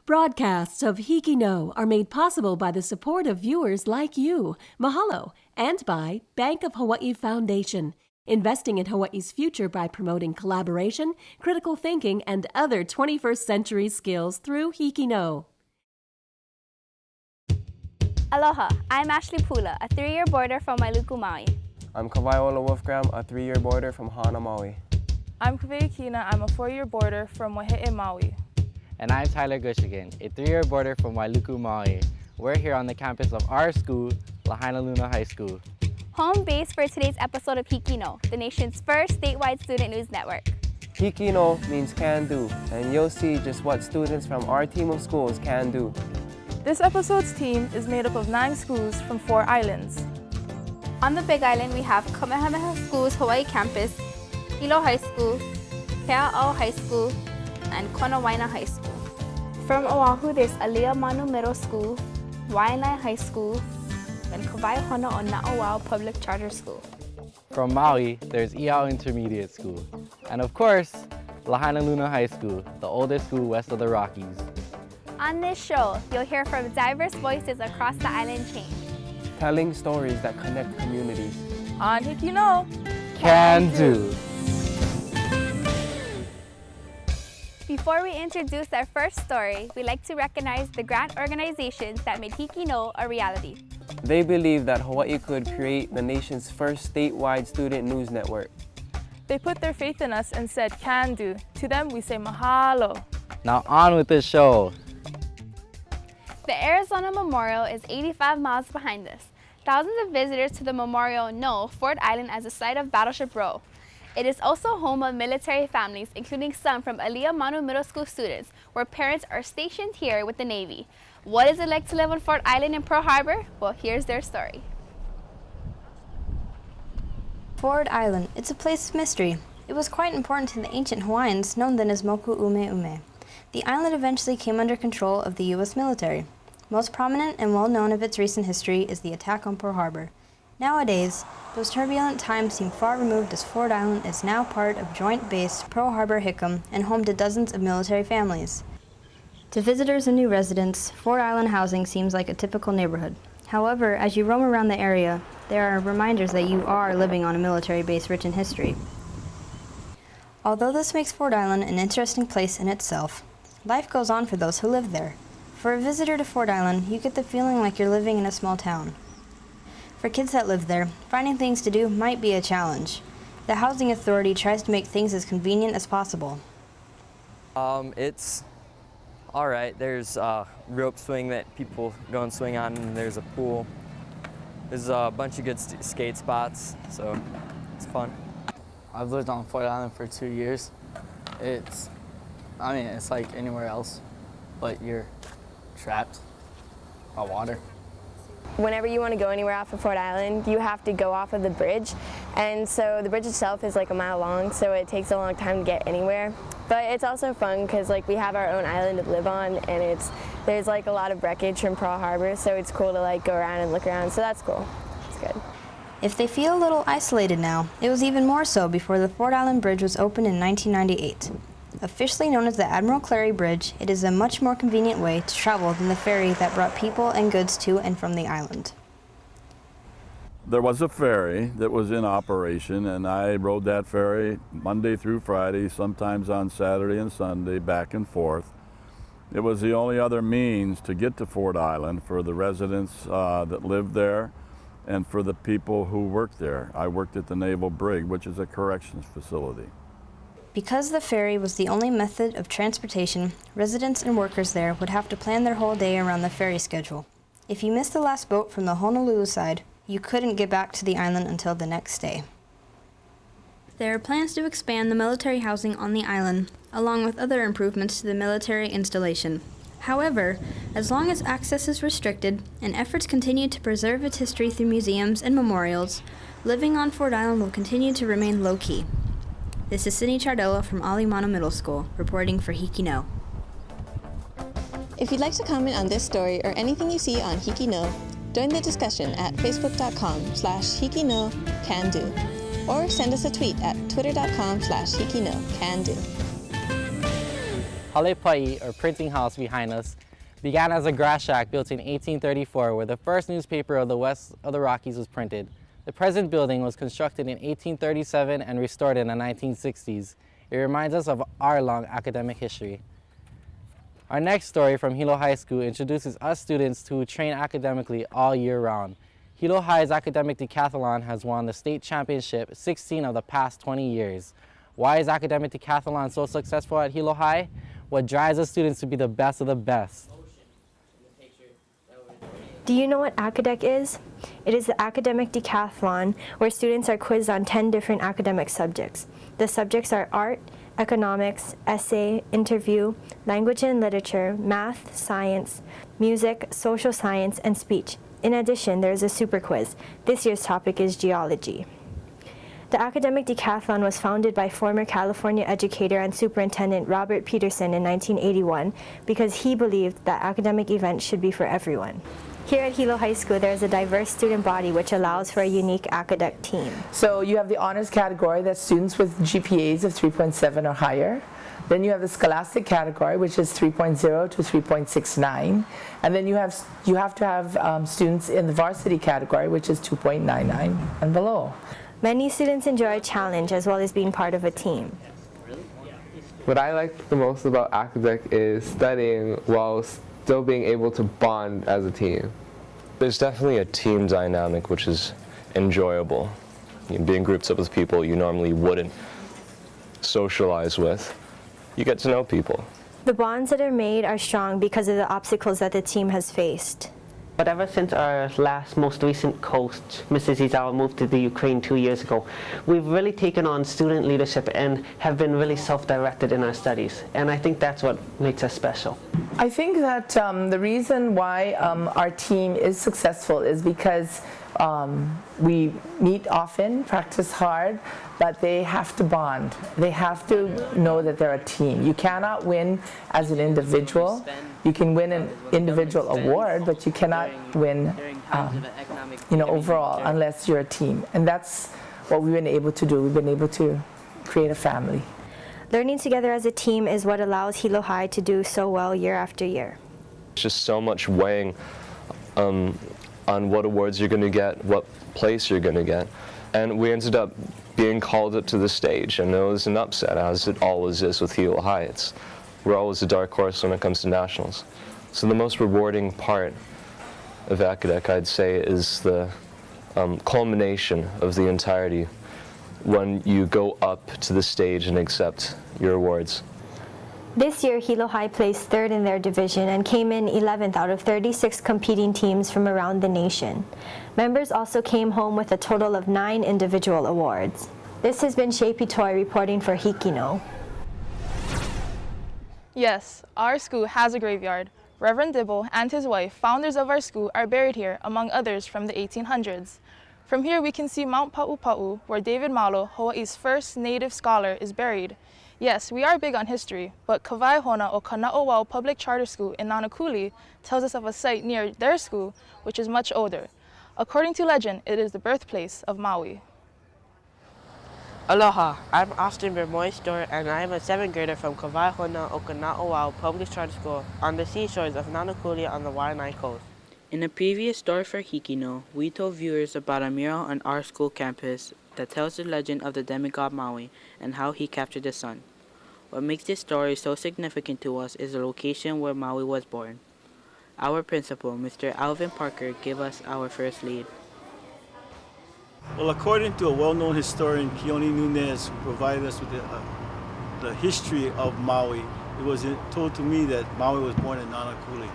Broadcasts of HIKI NŌ are made possible by the support of viewers like you. Mahalo. And by Bank of Hawaii Foundation, investing in Hawaii's future by promoting collaboration, critical thinking, and other 21st century skills through HIKI NŌ. Aloha, I'm Ashley Pula, a 3-year boarder from Wailuku, Maui. I'm Kawaiola Wolfgram, a 3-year boarder from Hana, Maui. I'm Kavei Kina, I'm a 4-year boarder from Waihona, Maui. And I'm Tyler Gushigan, a 3-year boarder from Wailuku, Maui. We're here on the campus of our school, Lahainaluna High School. Home base for today's episode of HIKI NŌ, the nation's first statewide student news network. HIKI NŌ means can do, and you'll see just what students from our team of schools can do. This episode's team is made up of 9 schools from 4 islands. On the Big Island, we have Kamehameha School's Hawaii campus, Hilo High School, Kea'au High School, and Konawaena High School. From Oahu, there's Aliamanu Middle School, Waianae High School, and Waihona o Na'auao Public Charter School. From Maui, there's Iao Intermediate School. And of course, Lahainaluna High School, the oldest school west of the Rockies. On this show, you'll hear from diverse voices across the island chain, Telling stories that connect communities. On HIKI NŌ, Can do! Before we introduce our first story, we'd like to recognize the grant organizations that made HIKI NŌ a reality. They believe that Hawaii could create the nation's first statewide student news network. they put their faith in us and said can do. To them we say mahalo. Now on with the show. The Arizona Memorial is 85 miles behind us. Thousands of visitors to the memorial know Ford Island as a site of Battleship Row. It is also home of military families, including some from Aliamanu Middle School students, where parents are stationed here with the Navy. What is it like to live on Ford Island in Pearl Harbor? Well, here's their story. Ford Island, it's a place of mystery. It was quite important to the ancient Hawaiians, known then as Moku Ume Ume. The island eventually came under control of the U.S. military. Most prominent and well known of its recent history is the attack on Pearl Harbor. Nowadays, those turbulent times seem far removed as Ford Island is now part of Joint Base Pearl Harbor Hickam and home to dozens of military families. To visitors and new residents, Ford Island housing seems like a typical neighborhood. However, as you roam around the area, there are reminders that you are living on a military base rich in history. Although this makes Ford Island an interesting place in itself, life goes on for those who live there. For a visitor to Ford Island, you get the feeling like you're living in a small town. For kids that live there, finding things to do might be a challenge. The Housing Authority tries to make things as convenient as possible. It's all right. There's a rope swing that people go and swing on, and there's a pool. There's a bunch of good skate spots, so it's fun. I've lived on Ford Island for 2 years. It's like anywhere else, but you're trapped by water. Whenever you want to go anywhere off of Ford Island, you have to go off of the bridge. And so the bridge itself is like a mile long, so it takes a long time to get anywhere. But it's also fun because like we have our own island to live on, and there's like a lot of wreckage from Pearl Harbor, so it's cool to like go around and look around, so that's cool. It's good. If they feel a little isolated now, it was even more so before the Ford Island Bridge was opened in 1998. Officially known as the Admiral Clary Bridge, it is a much more convenient way to travel than the ferry that brought people and goods to and from the island. There was a ferry that was in operation, and I rode that ferry Monday through Friday, sometimes on Saturday and Sunday, back and forth. It was the only other means to get to Ford Island for the residents that lived there and for the people who worked there. I worked at the Naval Brig, which is a corrections facility. Because the ferry was the only method of transportation, residents and workers there would have to plan their whole day around the ferry schedule. If you missed the last boat from the Honolulu side, you couldn't get back to the island until the next day. There are plans to expand the military housing on the island, along with other improvements to the military installation. However, as long as access is restricted and efforts continue to preserve its history through museums and memorials, living on Ford Island will continue to remain low-key. This is Sydney Chardella from Aliamanu Middle School, reporting for HIKI NŌ. If you'd like to comment on this story or anything you see on HIKI NŌ, join the discussion at facebook.com/HIKI NŌ can do, or send us a tweet at twitter.com/HIKI NŌ can do. Halepai, or printing house behind us, began as a grass shack built in 1834 where the first newspaper of the West of the Rockies was printed. The present building was constructed in 1837 and restored in the 1960s. It reminds us of our long academic history. Our next story from Hilo High School introduces us students who train academically all year round. Hilo High's academic decathlon has won the state championship 16 of the past 20 years. Why is academic decathlon so successful at Hilo High? What drives the students to be the best of the best? Do you know what Acadec is? It is the academic decathlon where students are quizzed on 10 different academic subjects. The subjects are art, economics, essay, interview, language and literature, math, science, music, social science, and speech. In addition, there is a super quiz. This year's topic is geology. The academic decathlon was founded by former California educator and superintendent Robert Peterson in 1981 because he believed that academic events should be for everyone. Here at Hilo High School, there is a diverse student body which allows for a unique academic team. So you have the honors category, that's students with GPAs of 3.7 or higher. Then you have the scholastic category, which is 3.0 to 3.69. And then you have to have students in the varsity category, which is 2.99 and below. Many students enjoy a challenge as well as being part of a team. What I like the most about academic is studying while still being able to bond as a team. There's definitely a team dynamic which is enjoyable. Being grouped up with people you normally wouldn't socialize with, you get to know people. The bonds that are made are strong because of the obstacles that the team has faced. But ever since our most recent coach, Mrs. Izawa, moved to the Ukraine 2 years ago, we've really taken on student leadership and have been really self-directed in our studies. And I think that's what makes us special. I think that the reason why our team is successful is because we meet often, practice hard, but they have to bond. They have to know that they're a team. You cannot win as an individual. You can win an individual award, but you cannot win overall unless you're a team. And that's what we've been able to do. We've been able to create a family. Learning together as a team is what allows Hilo High to do so well year after year. It's just so much weighing on what awards you're going to get, what place you're going to get. And we ended up being called up to the stage, and it was an upset, as it always is with Hilo High. We're always a dark horse when it comes to nationals. So the most rewarding part of academic, I'd say, is the culmination of the entirety when you go up to the stage and accept your awards. This year, Hilo High placed third in their division and came in 11th out of 36 competing teams from around the nation. Members also came home with a total of 9 individual awards. This has been Shea Pitoy reporting for HIKI NŌ. Yes, our school has a graveyard. Reverend Dibble and his wife, founders of our school, are buried here, among others from the 1800s. From here we can see Mount Pa'upa'u, where David Malo, Hawaii's first native scholar, is buried. Yes, we are big on history, but Waihona o Kana'o'ao Public Charter School in Nanakuli tells us of a site near their school, which is much older. According to legend, it is the birthplace of Maui. Aloha, I'm Austin Bermoy-Store, and I am a 7th grader from Waihona o Kana'o'ao Public Charter School on the seashores of Nanakuli on the Waianae coast. In a previous story for HIKI NŌ, we told viewers about a mural on our school campus that tells the legend of the demigod Maui and how he captured the sun. What makes this story so significant to us is the location where Maui was born. Our principal, Mr. Alvin Parker, gave us our first lead. Well, according to a well-known historian, Keone Nunez, who provided us with the history of Maui, it was told to me that Maui was born in Nanakuli.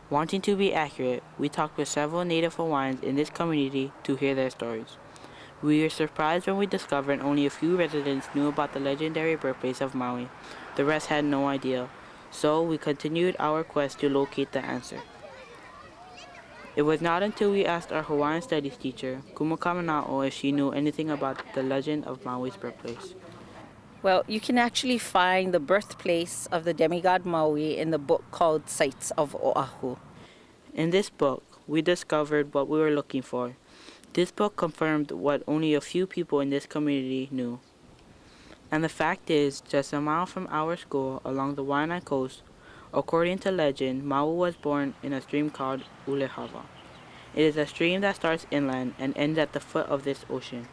Wanting to be accurate, we talked with several Native Hawaiians in this community to hear their stories. We were surprised when we discovered only a few residents knew about the legendary birthplace of Maui. The rest had no idea, so we continued our quest to locate the answer. It was not until we asked our Hawaiian studies teacher, Kumakamana'o, if she knew anything about the legend of Maui's birthplace. Well, you can actually find the birthplace of the demigod Maui in the book called Sites of Oahu. In this book, we discovered what we were looking for. This book confirmed what only a few people in this community knew. And the fact is, just a mile from our school along the Waianae coast, according to legend, Maui was born in a stream called Ulehava. It is a stream that starts inland and ends at the foot of this ocean.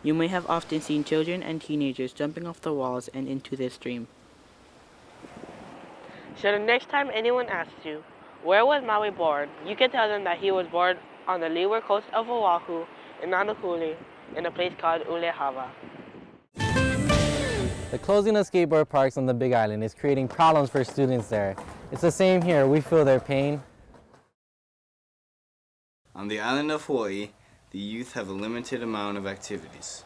You may have often seen children and teenagers jumping off the walls and into this stream. So the next time anyone asks you, where was Maui born, you can tell them that he was born on the leeward coast of Oahu in Nanakuli in a place called Ulehava. The closing of skateboard parks on the Big Island is creating problems for students there. It's the same here. We feel their pain. On the island of Hawaii, the youth have a limited amount of activities.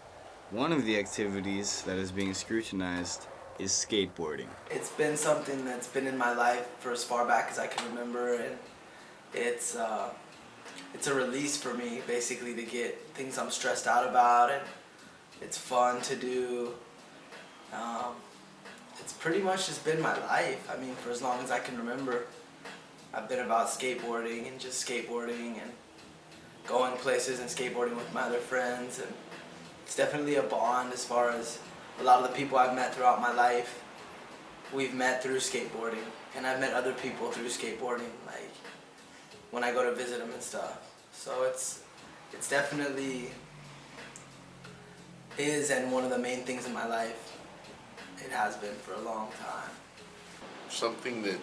One of the activities that is being scrutinized is skateboarding. It's been something that's been in my life for as far back as I can remember, and it's a release for me, basically, to get things I'm stressed out about, and it's fun to do. It's pretty much just been my life. I mean, for as long as I can remember, I've been about skateboarding and just skateboarding and going places and skateboarding with my other friends, and it's definitely a bond as far as a lot of the people I've met throughout my life, we've met through skateboarding, and I've met other people through skateboarding, like when I go to visit them and stuff. So it's definitely is and one of the main things in my life. It has been for a long time. Something that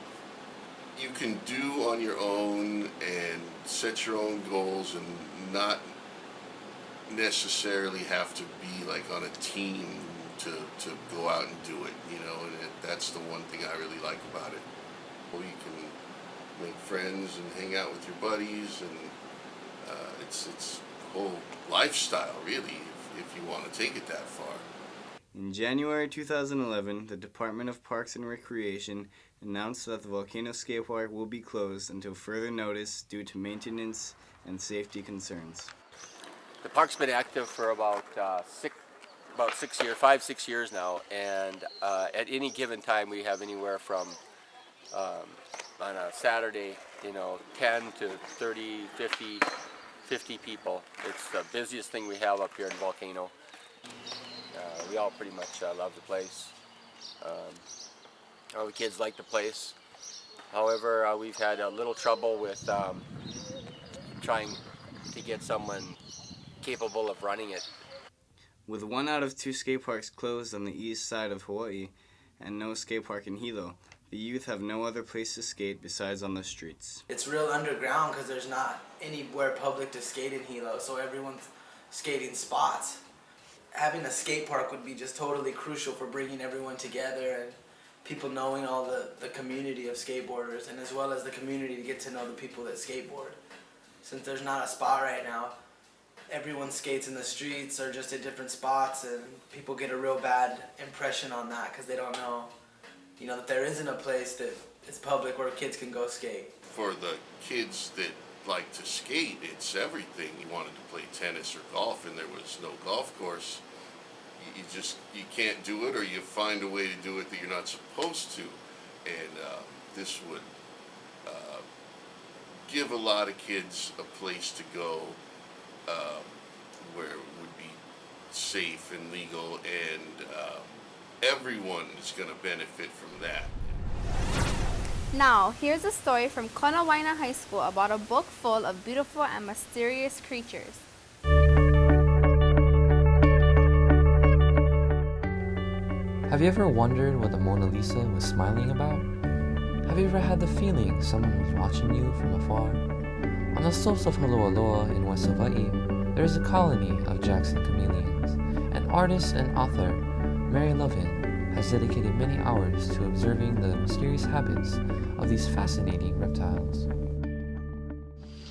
you can do on your own and set your own goals and not necessarily have to be like on a team to go out and do it, you know, and that's the one thing I really like about it. Well, you can make friends and hang out with your buddies, and it's a whole lifestyle, really, if you want to take it that far. In January 2011, the Department of Parks and Recreation announced that the Volcano Skate Park will be closed until further notice due to maintenance and safety concerns. The park's been active for about 5-6 years now, and at any given time we have anywhere from on a Saturday, 10 to 30, 50 people. It's the busiest thing we have up here in Volcano. We all pretty much love the place. All the kids like the place. However, we've had a little trouble with trying to get someone capable of running it. With 1 out of 2 skate parks closed on the east side of Hawaii and no skate park in Hilo, the youth have no other place to skate besides on the streets. It's real underground because there's not anywhere public to skate in Hilo, so everyone's skating spots. Having a skate park would be just totally crucial for bringing everyone together and people knowing all the community of skateboarders, and as well as the community to get to know the people that skateboard. Since there's not a spot right now, everyone skates in the streets or just at different spots, and people get a real bad impression on that because they don't know, that there isn't a place that is public where kids can go skate. For the kids that like to skate, it's everything. You wanted to play tennis or golf and there was no golf course, you can't do it, or you find a way to do it that you're not supposed to. And this would give a lot of kids a place to go where it would be safe and legal, and everyone is going to benefit from that. Now, here's a story from Konawaena High School about a book full of beautiful and mysterious creatures. Have you ever wondered what the Mona Lisa was smiling about? Have you ever had the feeling someone was watching you from afar? On the slopes of Holualoa in West Hawaii, there is a colony of Jackson chameleons, and artist and author Mary Lovin has dedicated many hours to observing the mysterious habits of these fascinating reptiles.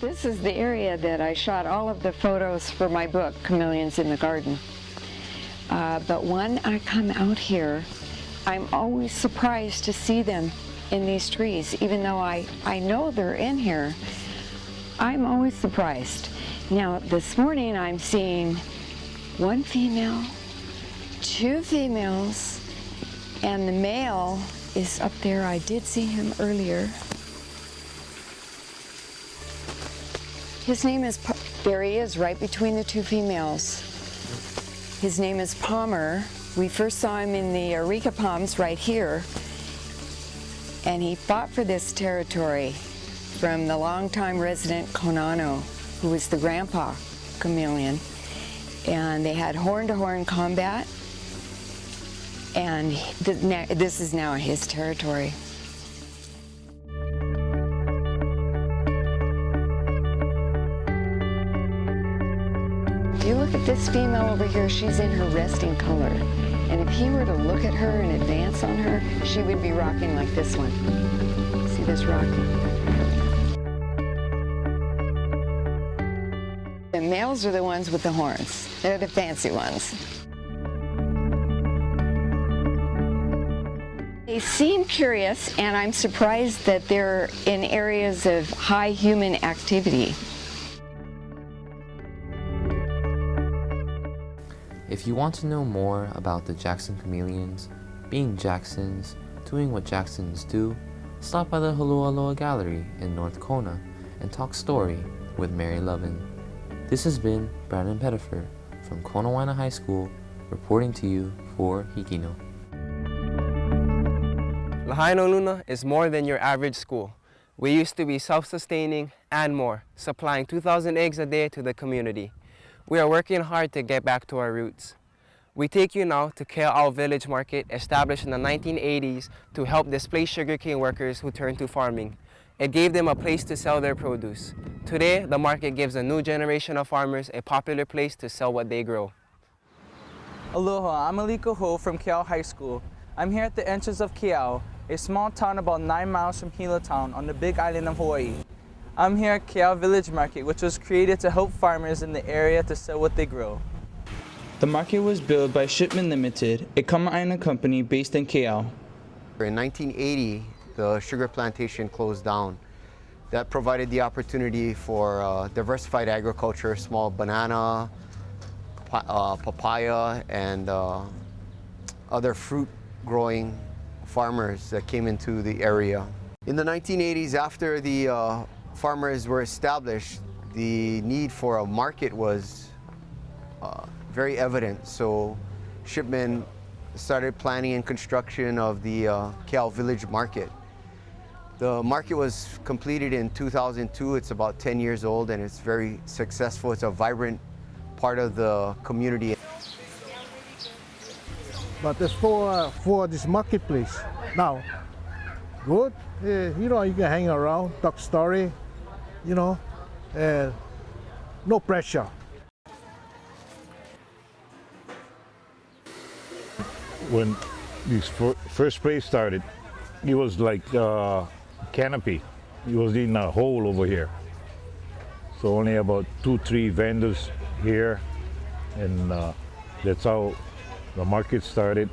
This is the area that I shot all of the photos for my book, Chameleons in the Garden. But when I come out here, I'm always surprised to see them in these trees. Even though I know they're in here, I'm always surprised. Now, this morning I'm seeing 1 female, 2 females, and the male is up there. I did see him earlier. His name is, there he is, right between the 2 females. His name is Palmer, We first saw him in the areca palms right here, and he fought for this territory from the longtime resident Konano, who was the grandpa chameleon, and they had horn-to-horn combat, and this is now his territory. If you look at this female over here, she's in her resting color. And if he were to look at her and advance on her, she would be rocking like this one. See this rocking? The males are the ones with the horns. They're the fancy ones. They seem curious, and I'm surprised that they're in areas of high human activity. If you want to know more about the Jackson chameleons, being Jacksons, doing what Jacksons do, stop by the Holualoa Gallery in North Kona and talk story with Mary Lovin. This has been Brandon Pettifer from Konawaena High School reporting to you for HIKI NŌ. Lahainaluna is more than your average school. We used to be self-sustaining and more, supplying 2,000 eggs a day to the community. We are working hard to get back to our roots. We take you now to Kea'au Village Market, established in the 1980s to help displaced sugarcane workers who turned to farming. It gave them a place to sell their produce. Today, the market gives a new generation of farmers a popular place to sell what they grow. Aloha, I'm Aliko Ho from Kea'au High School. I'm here at the entrance of Kea'au, a small town about 9 miles from Hilo town on the big island of Hawaii. I'm here at Kea'au Village Market, which was created to help farmers in the area to sell what they grow. The market was built by Shipment Limited, a Kamehameha company based in Kea'au. In 1980, the sugar plantation closed down. That provided the opportunity for diversified agriculture, small banana, papaya, and other fruit growing farmers that came into the area. In the 1980s, after the farmers were established, the need for a market was very evident. So Shipman started planning and construction of the Kea'au Village Market. The market was completed in 2002. It's about 10 years old and it's very successful. It's a vibrant part of the community. But as for this marketplace, now, good. You know, you can hang around, talk story, you know, and no pressure. When this first place started, it was like canopy. It was in a hole over here. So only about 2-3 vendors here, and that's how the market started.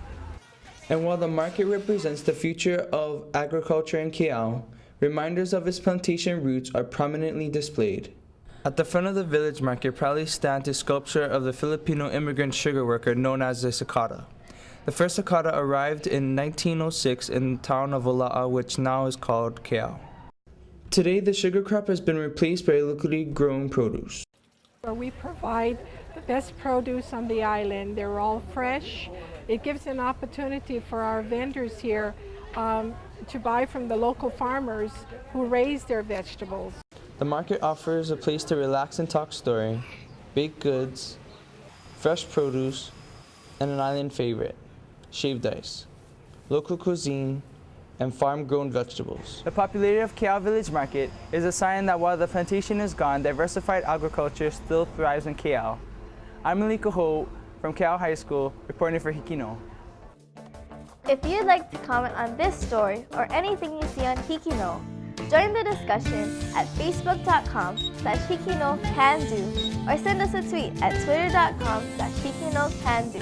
And while the market represents the future of agriculture in Kea'au, reminders of its plantation roots are prominently displayed. At the front of the village market proudly stands a sculpture of the Filipino immigrant sugar worker known as the cicada. The first cicada arrived in 1906 in the town of Ola'a, which now is called Kea'au. Today, the sugar crop has been replaced by locally grown produce. Where we provide the best produce on the island. They're all fresh. It gives an opportunity for our vendors here to buy from the local farmers who raise their vegetables. The market offers a place to relax and talk story, baked goods, fresh produce, and an island favorite, shaved ice, local cuisine, and farm-grown vegetables. The popularity of Kea'au Village Market is a sign that while the plantation is gone, diversified agriculture still thrives in Kea'au. I'm Aliko Ho from Kea'au High School, reporting for HIKI NŌ. If you'd like to comment on this story or anything you see on HIKI NŌ, join the discussion at facebook.com/HIKINOCANDO or send us a tweet at twitter.com/HIKINOCANDO.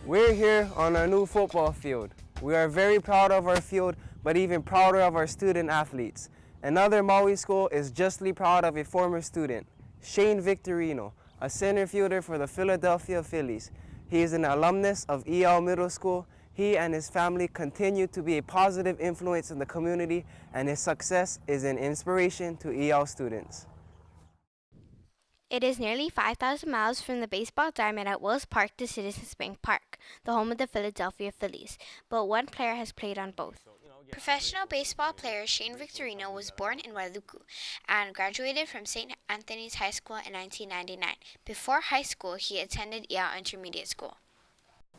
We're here on our new football field. We are very proud of our field, but even prouder of our student athletes. Another Maui school is justly proud of a former student, Shane Victorino, a center fielder for the Philadelphia Phillies. He is an alumnus of Iao Middle School. He and his family continue to be a positive influence in the community, and his success is an inspiration to Iao students. It is nearly 5,000 miles from the baseball diamond at Wells Park to Citizens Bank Park, the home of the Philadelphia Phillies, but one player has played on both. Professional baseball player Shane Victorino was born in Wailuku and graduated from St. Anthony's High School in 1999. Before high school, he attended Iao Intermediate School.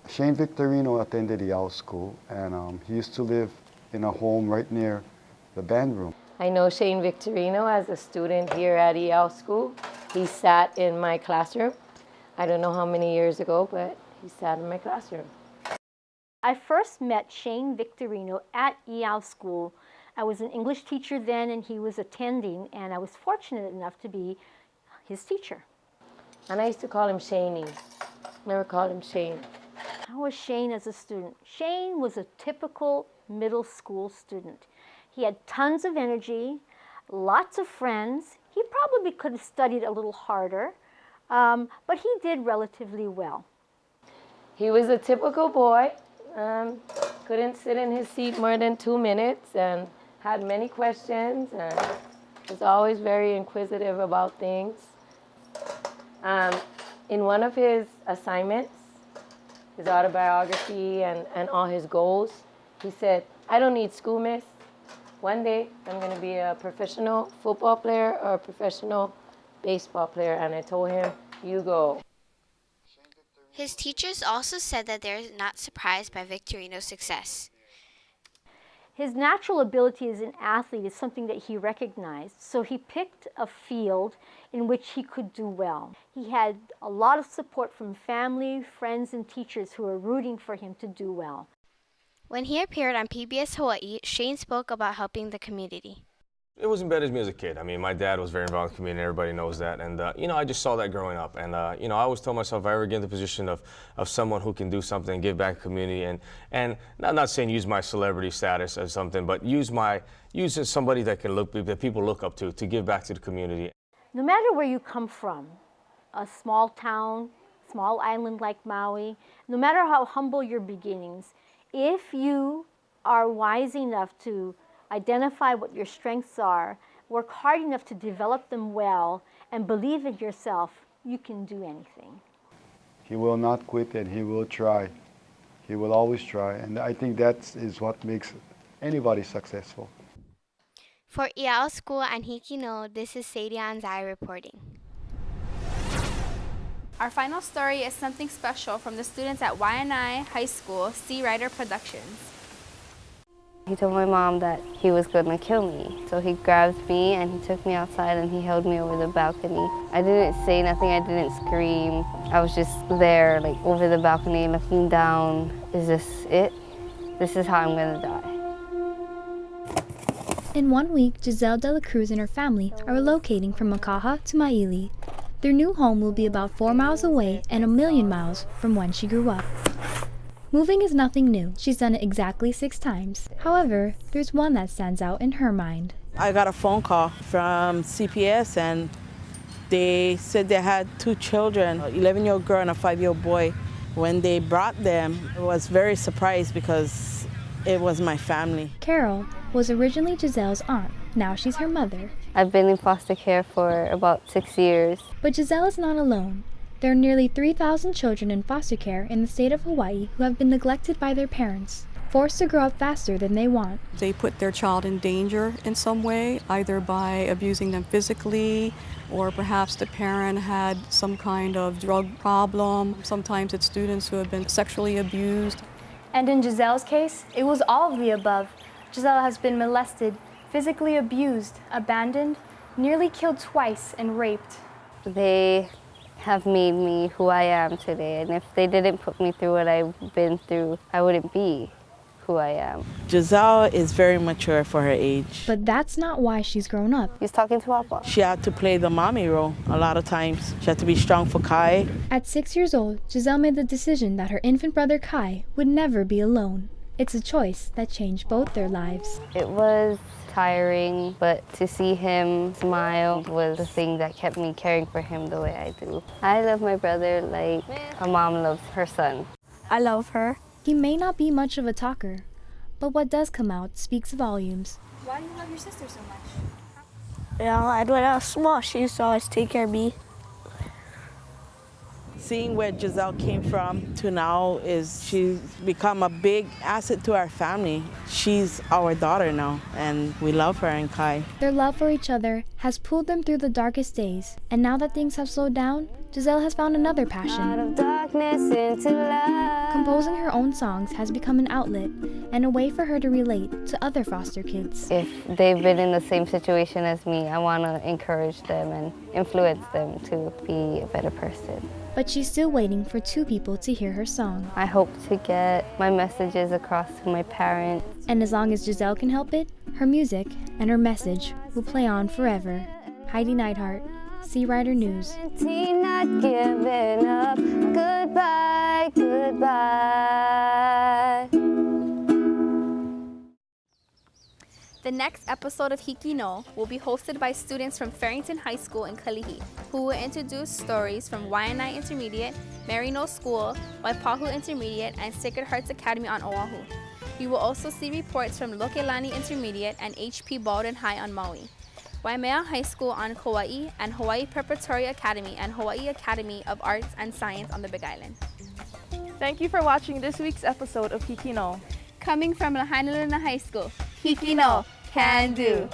Shane Victorino attended Iao School, and he used to live in a home right near the band room. I know Shane Victorino as a student here at Iao School. He sat in my classroom. I don't know how many years ago, but he sat in my classroom. I first met Shane Victorino at Iao School. I was an English teacher then, and he was attending, and I was fortunate enough to be his teacher. And I used to call him Shaney. Never called him Shane. How was Shane as a student? Shane was a typical middle school student. He had tons of energy, lots of friends. He probably could have studied a little harder, but he did relatively well. He was a typical boy, couldn't sit in his seat more than 2 minutes, and had many questions, and was always very inquisitive about things. In one of his assignments, his autobiography and all his goals, he said, "I don't need school, miss. One day, I'm going to be a professional football player or a professional baseball player." And I told him, "You go." His teachers also said that they're not surprised by Victorino's success. His natural ability as an athlete is something that he recognized, so he picked a field in which he could do well. He had a lot of support from family, friends, and teachers who were rooting for him to do well. When he appeared on PBS Hawaii, Shane spoke about helping the community. It was embedded in me as a kid. I mean, my dad was very involved in the community, and everybody knows that. And, I just saw that growing up. And, I always told myself if I ever get in the position of someone who can do something, give back to the community, and not saying use my celebrity status as something, but use as somebody that people look up to give back to the community. No matter where you come from, a small town, small island like Maui, no matter how humble your beginnings, if you are wise enough to identify what your strengths are, work hard enough to develop them well, and believe in yourself, you can do anything. He will not quit, and he will try. He will always try, and I think that is what makes anybody successful. For Iao School and HIKI NŌ, this is Sadie Anzai reporting. Our final story is something special from the students at Waianae High School, Sea Rider Productions. He told my mom that he was going to kill me. So he grabbed me and he took me outside and he held me over the balcony. I didn't say nothing, I didn't scream. I was just there, like over the balcony looking down. Is this it? This is how I'm going to die. In 1 week, Giselle De La Cruz and her family are relocating from Makaha to Maili. Their new home will be about 4 miles away and 1,000,000 miles from when she grew up. Moving is nothing new. She's done it exactly 6 times. However, there's one that stands out in her mind. I got a phone call from CPS and they said they had 2 children, an 11-year-old girl and a 5-year-old boy. When they brought them, I was very surprised because it was my family. Carol was originally Giselle's aunt. Now she's her mother. I've been in foster care for about 6 years. But Giselle is not alone. There are nearly 3,000 children in foster care in the state of Hawaii who have been neglected by their parents, forced to grow up faster than they want. They put their child in danger in some way, either by abusing them physically, or perhaps the parent had some kind of drug problem. Sometimes it's students who have been sexually abused. And in Giselle's case, it was all of the above. Giselle has been molested, physically abused, abandoned, nearly killed twice, and raped. They have made me who I am today, and if they didn't put me through what I've been through, I wouldn't be who I am. Giselle is very mature for her age. But that's not why she's grown up. He's talking to Papa. She had to play the mommy role a lot of times. She had to be strong for Kai. At 6 years old, Giselle made the decision that her infant brother Kai would never be alone. It's a choice that changed both their lives. It was tiring, but to see him smile was the thing that kept me caring for him the way I do. I love my brother like a mom loves her son. I love her. He may not be much of a talker, but what does come out speaks volumes. Why do you love your sister so much? Yeah, when I was small, she used to always take care of me. Seeing where Giselle came from to now she's become a big asset to our family. She's our daughter now, and we love her and Kai. Their love for each other has pulled them through the darkest days, and now that things have slowed down, Giselle has found another passion. Out of darkness into light. Composing her own songs has become an outlet and a way for her to relate to other foster kids. If they've been in the same situation as me, I want to encourage them and influence them to be a better person. But she's still waiting for 2 people to hear her song. I hope to get my messages across to my parents. And as long as Giselle can help it, her music and her message will play on forever. Heidi Neidhart, Sea Rider News. Not giving up. Goodbye, goodbye. The next episode of HIKI NŌ will be hosted by students from Farrington High School in Kalihi, who will introduce stories from Waianae Intermediate, Marino School, Waipahu Intermediate, and Sacred Hearts Academy on Oahu. You will also see reports from Lokelani Intermediate and HP Baldwin High on Maui, Waimea High School on Kauai, and Hawaii Preparatory Academy and Hawaii Academy of Arts and Science on the Big Island. Thank you for watching this week's episode of HIKI NŌ. Coming from Lahainaluna High School, HIKI NŌ, can do.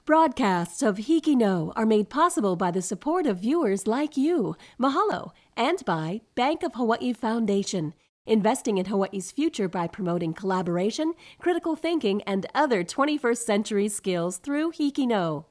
Broadcasts of HIKI NŌ are made possible by the support of viewers like you. Mahalo, and by Bank of Hawaii Foundation, investing in Hawaii's future by promoting collaboration, critical thinking, and other 21st century skills through HIKI NŌ.